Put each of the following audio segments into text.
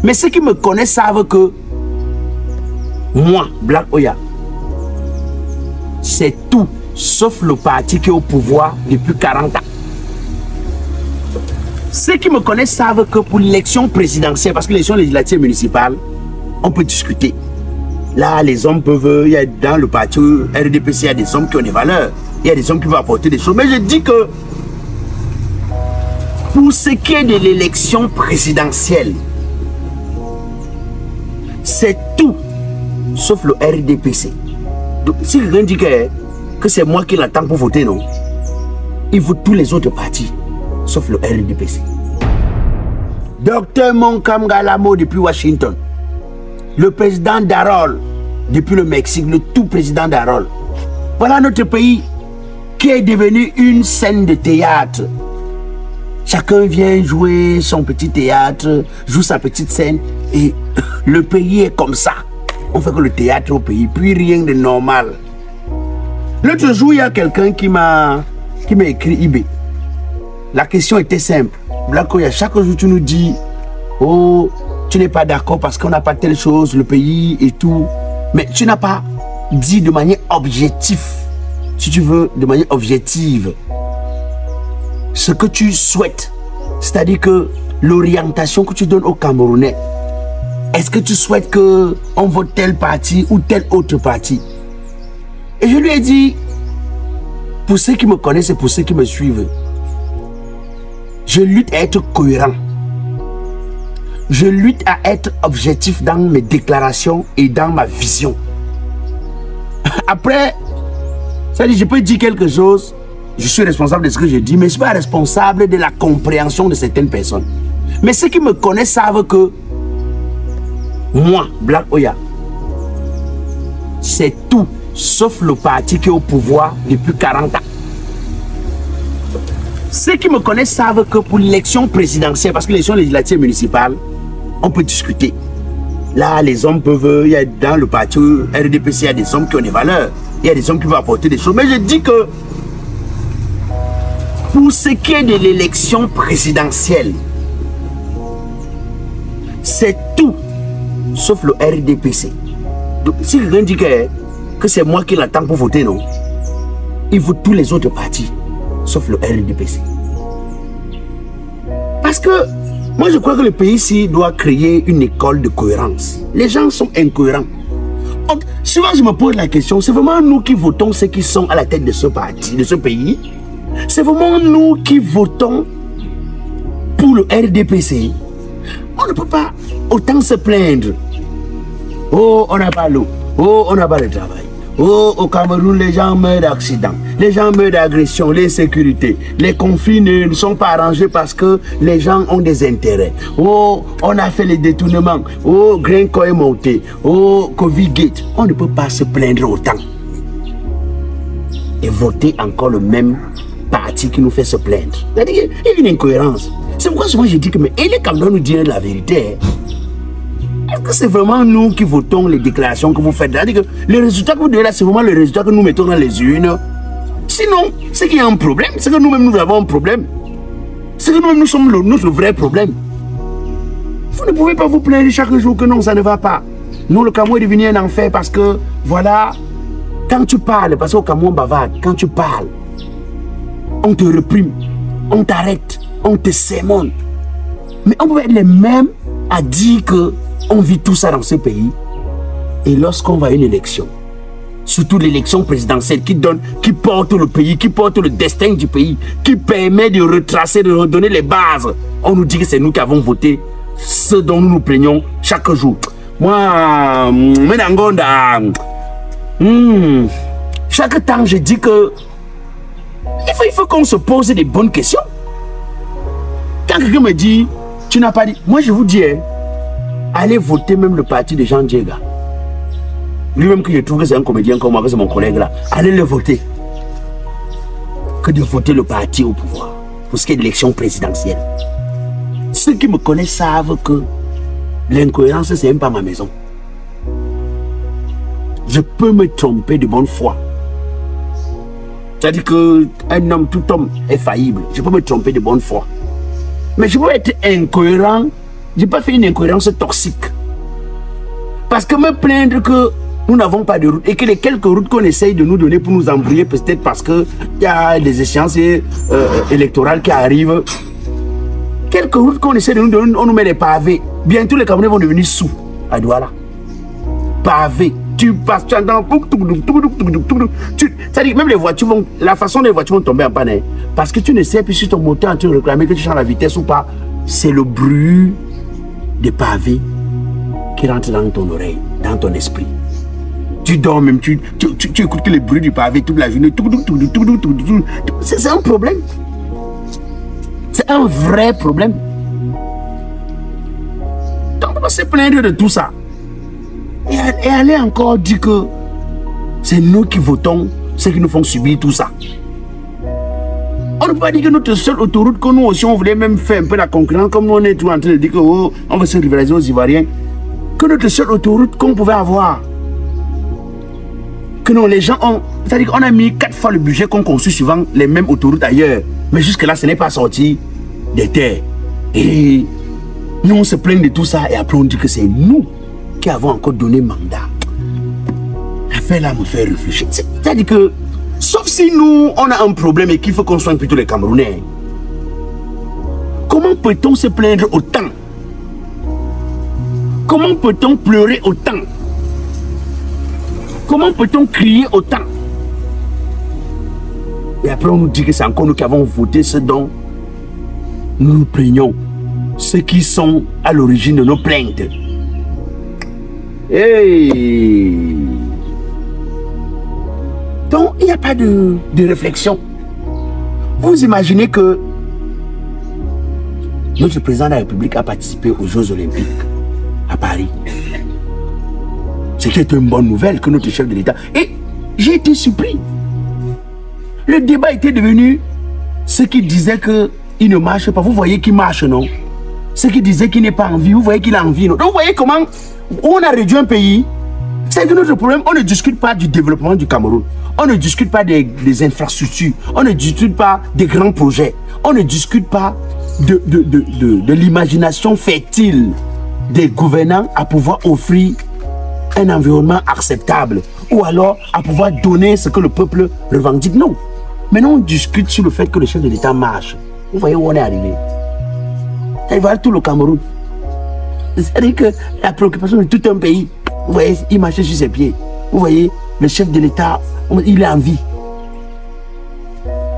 Mais ceux qui me connaissent savent que moi, Black Oya, c'est tout sauf le parti qui est au pouvoir depuis 40 ans. Ceux qui me connaissent savent que pour l'élection présidentielle, parce que l'élection législative municipale, on peut discuter. Là, les hommes peuvent, il y a dans le parti RDPC, il y a des hommes qui ont des valeurs, il y a des hommes qui vont apporter des choses. Mais je dis que pour ce qui est de l'élection présidentielle, c'est tout sauf le RDPC. Donc, si quelqu'un dit que c'est moi qui l'attends pour voter, non, il vote tous les autres partis sauf le RDPC. Docteur Monkam Galamo depuis Washington, le président Darol depuis le Mexique, le tout président Darol. Voilà notre pays qui est devenu une scène de théâtre. Chacun vient jouer son petit théâtre, joue sa petite scène et le pays est comme ça. On fait que le théâtre au pays, puis rien de normal. L'autre jour, il y a quelqu'un qui m'a écrit eBay. La question était simple. Black Oya, chaque jour tu nous dis, oh, tu n'es pas d'accord parce qu'on n'a pas telle chose, le pays et tout. Mais tu n'as pas dit de manière objective, si tu veux, de manière objective, ce que tu souhaites. C'est-à-dire que l'orientation que tu donnes aux Camerounais, est-ce que tu souhaites qu'on vote tel parti ou tel autre parti? Et je lui ai dit, pour ceux qui me connaissent et pour ceux qui me suivent, je lutte à être cohérent. Je lutte à être objectif dans mes déclarations et dans ma vision. Après, ça dit, je peux dire quelque chose, je suis responsable de ce que je dis, mais je ne suis pas responsable de la compréhension de certaines personnes. Mais ceux qui me connaissent savent que moi, Black Oya, c'est tout sauf le parti qui est au pouvoir depuis 40 ans. Ceux qui me connaissent savent que pour l'élection présidentielle, parce que l'élection législative municipale, on peut discuter. Là, les hommes peuvent, il y a dans le parti RDPC, il y a des hommes qui ont des valeurs, il y a des hommes qui vont apporter des choses. Mais je dis que pour ce qui est de l'élection présidentielle, c'est tout sauf le RDPC. Donc, si quelqu'un dit que c'est moi qui l'attends pour voter, non, il vote tous les autres partis sauf le RDPC. Parce que moi je crois que le pays ici doit créer une école de cohérence. Les gens sont incohérents. Donc, souvent je me pose la question, c'est vraiment nous qui votons ceux qui sont à la tête de ce parti, de ce pays? C'est vraiment nous qui votons pour le RDPC? On ne peut pas autant se plaindre. Oh, on n'a pas l'eau. Oh, on n'a pas le travail. Oh, au Cameroun, les gens meurent d'accidents, les gens meurent d'agressions, l'insécurité. Les conflits ne sont pas arrangés parce que les gens ont des intérêts. Oh, on a fait les détournements. Oh, Grenco est monté. Oh, Covid Gate. On ne peut pas se plaindre autant. Et voter encore le même parti qui nous fait se plaindre. C'est-à-dire qu'il y a une incohérence. C'est pourquoi souvent je dis que, mais et les Camerounais nous disent la vérité. Est-ce que c'est vraiment nous qui votons les déclarations que vous faites? C'est-à-dire que le résultat que vous donnez là, c'est vraiment le résultat que nous mettons dans les urnes. Sinon, c'est qu'il y a un problème. C'est que nous-mêmes, nous avons un problème. C'est que nous-mêmes, nous sommes notre vrai problème. Vous ne pouvez pas vous plaindre chaque jour que non, ça ne va pas. Nous, le Cameroun est devenu un enfer parce que, voilà, quand tu parles, parce qu'au Cameroun bavarde, quand tu parles, on te réprime, on t'arrête, on te sermonne. Mais on peut être les mêmes à dire que on vit tout ça dans ce pays. Et lorsqu'on va à une élection, surtout l'élection présidentielle qui porte le pays, qui porte le destin du pays, qui permet de retracer, de redonner les bases, on nous dit que c'est nous qui avons voté ce dont nous nous plaignons chaque jour. Moi, chaque temps je dis que il faut qu'on se pose des bonnes questions. Quand quelqu'un me dit, tu n'as pas dit, moi je vous dis, allez voter même le parti de Jean Diega. Lui-même que je trouve que c'est un comédien comme moi, que c'est mon collègue là. Allez le voter. Que de voter le parti au pouvoir. Pour ce qui est de l'élection présidentielle. Ceux qui me connaissent savent que l'incohérence, c'est même pas ma maison. Je peux me tromper de bonne foi. C'est-à-dire qu'un homme, tout homme est faillible. Je peux me tromper de bonne foi. Mais je peux être incohérent j'ai pas fait une incohérence toxique. Parce que me plaindre que nous n'avons pas de route et que les quelques routes qu'on essaye de nous donner pour nous embrouiller, peut-être parce qu'il y a des échéances électorales qui arrivent. Quelques routes qu'on essaie de nous donner, on nous met des pavés. Bientôt les Camerounais vont devenir sous à Douala. Pavés. Tu passes, tu entends. C'est-à-dire, même les voitures vont. La façon dont les voitures vont tomber en panne. Parce que tu ne sais plus si ton moteur est en train de réclamer que tu changes la vitesse ou pas. C'est le bruit des pavés qui rentre dans ton oreille, dans ton esprit. Tu dors même, tu écoutes que les bruits du pavé toute la journée. C'est un problème. C'est un vrai problème. Donc on va se plaindre de tout ça. Et aller encore dire que c'est nous qui votons, ceux qui nous font subir tout ça. On ne peut pas dire que notre seule autoroute, que nous aussi on voulait même faire un peu la concurrence, comme nous on est tout en train de dire que oh, on va se rivaliser aux Ivoiriens. Que notre seule autoroute qu'on pouvait avoir, que non, les gens ont, c'est-à-dire qu'on a mis 4 fois le budget qu'on construit souvent les mêmes autoroutes ailleurs, mais jusque là ce n'est pas sorti des terres. Et nous on se plaint de tout ça et après on dit que c'est nous qui avons encore donné mandat. L'affaire là me fait réfléchir. C'est-à-dire que, sauf si nous on a un problème et qu'il faut qu'on soigne plutôt les Camerounais, comment peut-on se plaindre autant? Comment peut-on pleurer autant? Comment peut-on crier autant? Et après on nous dit que c'est encore nous qui avons voté ce dont nous nous plaignons. Ceux qui sont à l'origine de nos plaintes. Hey! Donc il n'y a pas de réflexion. Vous imaginez que notre président de la République a participé aux Jeux Olympiques à Paris. C'est une bonne nouvelle que notre chef de l'État. Et j'ai été surpris. Le débat était devenu ceux qui disaient qu'il ne marche pas. Vous voyez qu'il marche, non? Ceux qui disaient qu'il n'est pas en vie, vous voyez qu'il a envie, non? Donc vous voyez comment on a réduit un pays. C'est que notre problème, on ne discute pas du développement du Cameroun. On ne discute pas des infrastructures. On ne discute pas des grands projets. On ne discute pas de l'imagination fertile des gouvernants à pouvoir offrir un environnement acceptable ou alors à pouvoir donner ce que le peuple revendique. Non. Maintenant, on discute sur le fait que le chef de l'État marche. Vous voyez où on est arrivé. Ça va tout le Cameroun. C'est-à-dire que la préoccupation de tout un pays, vous voyez, il marche sur ses pieds. Vous voyez, le chef de l'État, il est en vie.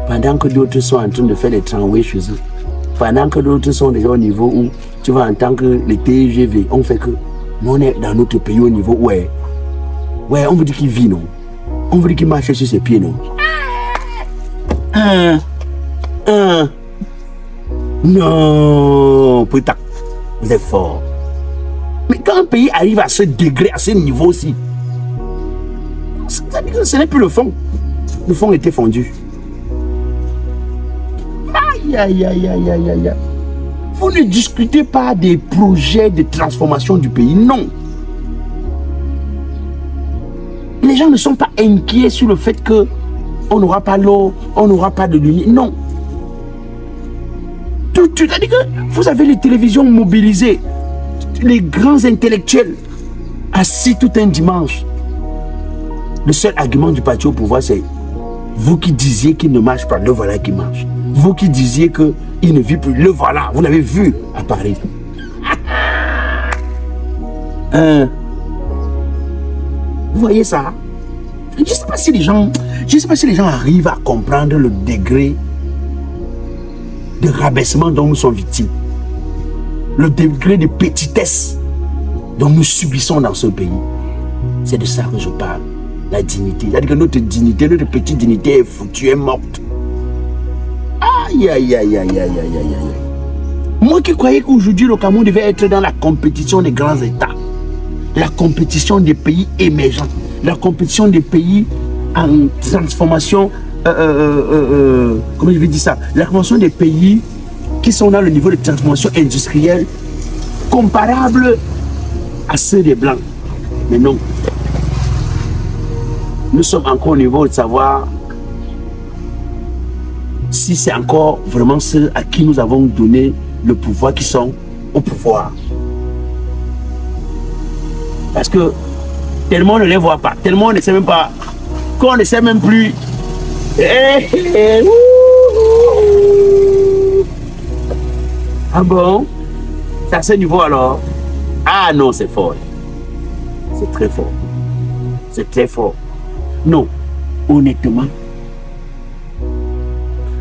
Pendant que d'autres sont en train de faire des tramways chez eux. Pendant que d'autres sont déjà au niveau où tu vas entendre que les TGV, on fait que nous on est dans notre pays au niveau où ouais, on veut dire qu'il vit, non? On veut dire qu'il marche sur ses pieds, non? Non, putain, vous êtes fort. Mais quand un pays arrive à ce degré, à ce niveau-ci, ça veut dire que ce n'est plus le fond. Le fond était fondu. Aïe, aïe, aïe, aïe, aïe, aïe. Vous ne discutez pas des projets de transformation du pays, non. Les gens ne sont pas inquiets sur le fait qu'on n'aura pas l'eau, on n'aura pas de lumière, non. C'est-à-dire que vous avez les télévisions mobilisées, les grands intellectuels assis tout un dimanche. Le seul argument du parti au pouvoir, c'est vous qui disiez qu'il ne marche pas, le voilà qui marche. Vous qui disiez qu'il ne vit plus, le voilà, vous l'avez vu à Paris. Vous voyez ça? Je ne sais pas si les gens arrivent à comprendre le degré de rabaissement dont nous sommes victimes. Le degré de petitesse dont nous subissons dans ce pays. C'est de ça que je parle. La dignité. C'est-à-dire que notre dignité, notre petite dignité est foutue, est morte. Aïe, aïe, aïe, aïe, aïe, aïe, aïe, aïe. Moi qui croyais qu'aujourd'hui le Cameroun devait être dans la compétition des grands États, la compétition des pays émergents, la compétition des pays en transformation, comment je vais dire ça, la compétition des pays qui sont dans le niveau de transformation industrielle comparable à ceux des Blancs. Mais non. Nous sommes encore au niveau de savoir si c'est encore vraiment ceux à qui nous avons donné le pouvoir qui sont au pouvoir. Parce que tellement on ne les voit pas, tellement on ne sait même pas, qu'on ne sait même plus. Ah bon? C'est à ce niveau alors? Ah non, c'est fort. C'est très fort. C'est très fort. Non, honnêtement,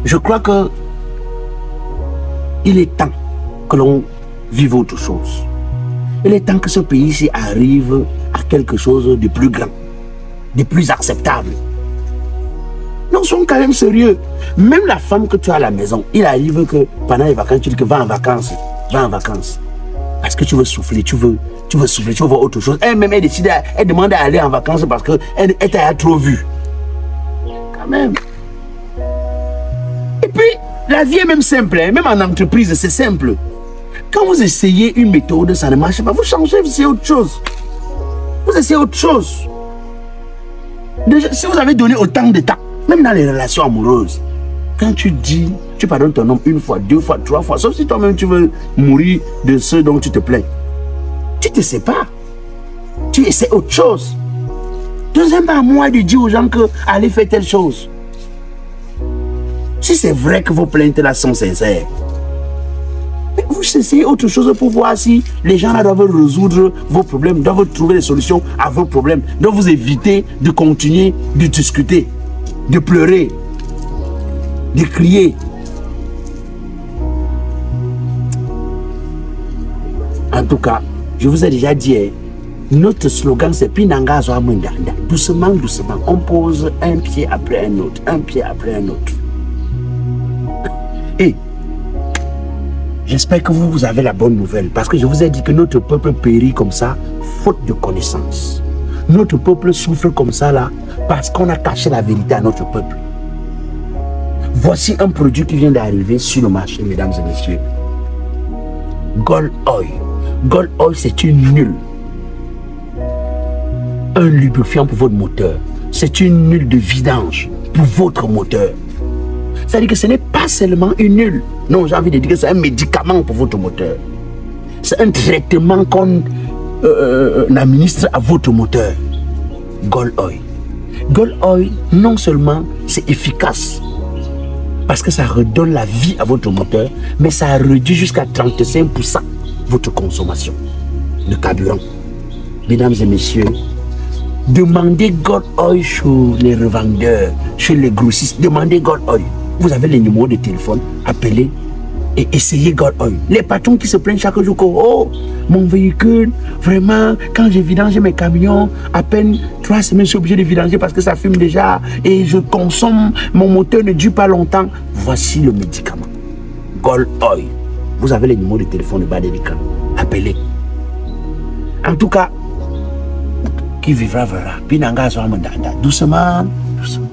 je crois que il est temps que l'on vive autre chose. Il est temps que ce pays-ci arrive à quelque chose de plus grand, de plus acceptable. Non, soyons quand même sérieux. Même la femme que tu as à la maison, il arrive que pendant les vacances, tu dis que va en vacances. Va en vacances. Parce que tu veux souffler, tu veux souffler, tu veux voir autre chose. Elle-même, elle décide, elle demande à aller en vacances parce qu'elle t'a trop vu. Quand même. Et puis, la vie est même simple, hein? Même en entreprise, c'est simple. Quand vous essayez une méthode, ça ne marche pas, vous changez, vous essayez autre chose. Vous essayez autre chose. Déjà, si vous avez donné autant de temps, même dans les relations amoureuses, quand tu dis, tu pardonnes ton homme une fois, deux fois, trois fois, sauf si toi-même tu veux mourir de ce dont tu te plains, tu te sépares. Tu essaies autre chose. Deuxième pas à moi de dire aux gens que allez faire telle chose. Si c'est vrai que vos plaintes là sont sincères, vous essayez autre chose pour voir si les gens là doivent résoudre vos problèmes, doivent trouver des solutions à vos problèmes, doivent vous éviter de continuer de discuter, de pleurer, de crier. En tout cas, je vous ai déjà dit, notre slogan c'est Pinanga Zoamunda. Doucement, doucement, on pose un pied après un autre, un pied après un autre. Et j'espère que vous avez la bonne nouvelle, parce que je vous ai dit que notre peuple périt comme ça, faute de connaissance. Notre peuple souffre comme ça là, parce qu'on a caché la vérité à notre peuple. Voici un produit qui vient d'arriver sur le marché, mesdames et messieurs. Gold Oil. Gold Oil, c'est une huile. Un lubrifiant pour votre moteur. C'est une huile de vidange pour votre moteur. C'est-à-dire que ce n'est pas seulement une huile. Non, j'ai envie de dire que c'est un médicament pour votre moteur. C'est un traitement qu'on administre à votre moteur. Gold Oil. Gold Oil, non seulement c'est efficace, parce que ça redonne la vie à votre moteur, mais ça réduit jusqu'à 35% votre consommation de carburant. Mesdames et messieurs, demandez Gold Oil chez les revendeurs, chez les grossistes. Demandez Gold Oil. Vous avez les numéros de téléphone, appelez et essayez Gold Oil. Les patrons qui se plaignent chaque jour que oh, mon véhicule, vraiment, quand j'ai vidangé mes camions, à peine 3 semaines, je suis obligé de vidanger parce que ça fume déjà et je consomme, mon moteur ne dure pas longtemps. Voici le médicament. Gold Oil. Vous avez les numéros de téléphone de bas de l'écran. Appelez. En tout cas, qui vivra verra. Pinanga Zoamanda. Doucement, doucement.